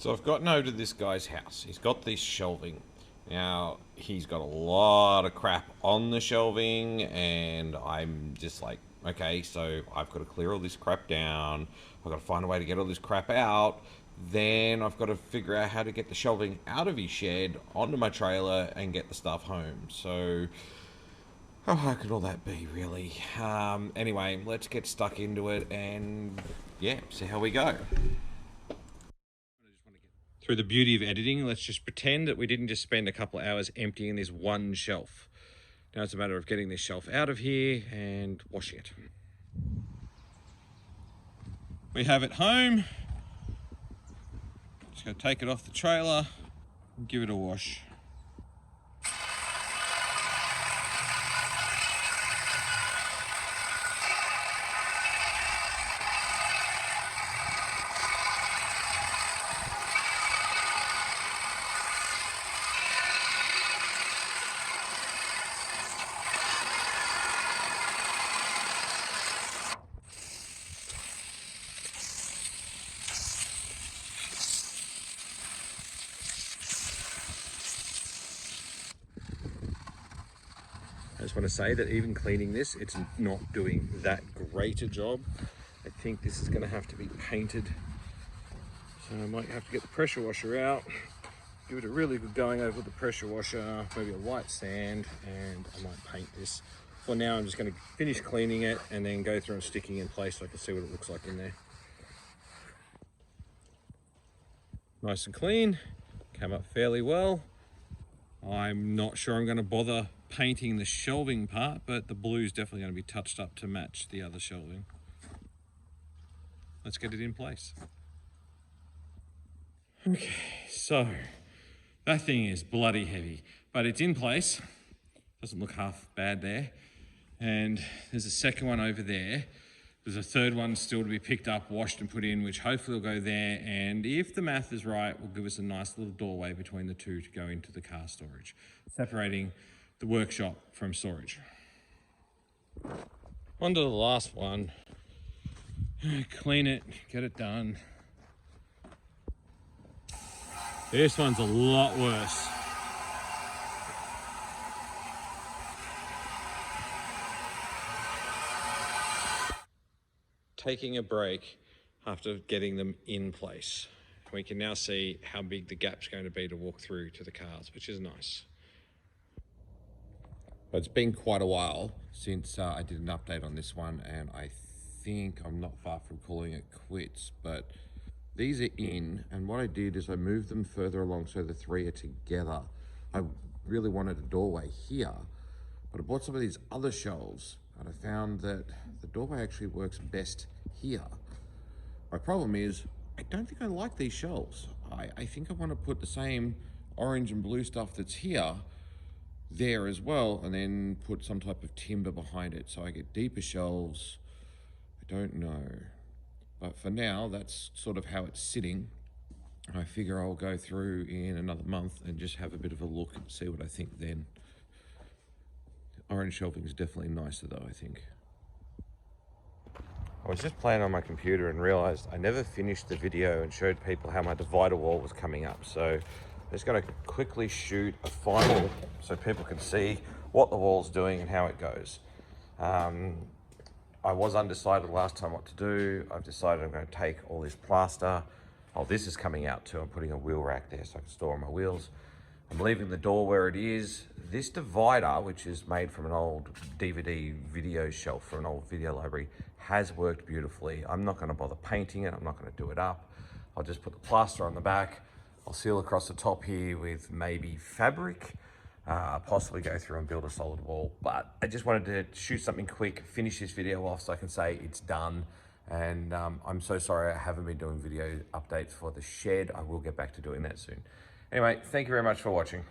So I've gotten over to this guy's house. He's got this shelving. Now, he's got a lot of crap on the shelving, and I'm just like, okay, so I've got to clear all this crap down. I've got to find a way to get all this crap out. Then I've got to figure out how to get the shelving out of his shed onto my trailer and get the stuff home. So, how hard could all that be, really? Anyway, let's get stuck into it and, yeah, see how we go. Through the beauty of editing, let's just pretend that we didn't just spend a couple of hours emptying this one shelf. Now it's a matter of getting this shelf out of here and washing it. We have it home. Just going to take it off the trailer and give it a wash. I just want to say that even cleaning this, it's not doing that great a job. I think this is going to have to be painted. So I might have to get the pressure washer out, give it a really good going over the pressure washer, maybe a white sand, and I might paint this. For now, I'm just going to finish cleaning it and then go through and sticking in place so I can see what it looks like in there. Nice and clean, came up fairly well. I'm not sure I'm going to bother painting the shelving part, but the blue is definitely going to be touched up to match the other shelving. Let's get it in place. Okay, so that thing is bloody heavy, but it's in place. Doesn't look half bad there. And there's a second one over there. There's a third one still to be picked up, washed and put in, which hopefully will go there. And if the math is right, will give us a nice little doorway between the two to go into the car storage, separating the workshop from storage. On to the last one. Clean it, get it done. This one's a lot worse. Taking a break after getting them in place. We can now see how big the gap's going to be to walk through to the cars, which is nice. But it's been quite a while since I did an update on this one, and I think I'm not far from calling it quits, but these are in, and what I did is I moved them further along so the three are together. I really wanted a doorway here, but I bought some of these other shelves and I found that the doorway actually works best here. My problem is I don't think I like these shelves. I think I want to put the same orange and blue stuff that's here there as well, and then put some type of timber behind it so I get deeper shelves. I don't know, but for now that's sort of how it's sitting. I figure I'll go through in another month and just have a bit of a look and see what I think then. Orange shelving is definitely nicer though, I think. I was just playing on my computer and realized I never finished the video and showed people how my divider wall was coming up. So I'm just going to quickly shoot a final so people can see what the wall's doing and how it goes. I was undecided last time what to do. I've decided I'm going to take all this plaster. Oh, this is coming out too. I'm putting a wheel rack there so I can store my wheels. I'm leaving the door where it is. This divider, which is made from an old DVD video shelf for an old video library, has worked beautifully. I'm not going to bother painting it. I'm not going to do it up. I'll just put the plaster on the back. I'll seal across the top here with maybe fabric, possibly go through and build a solid wall. But I just wanted to shoot something quick, finish this video off so I can say it's done. And I'm so sorry I haven't been doing video updates for the shed. I will get back to doing that soon. Anyway, thank you very much for watching.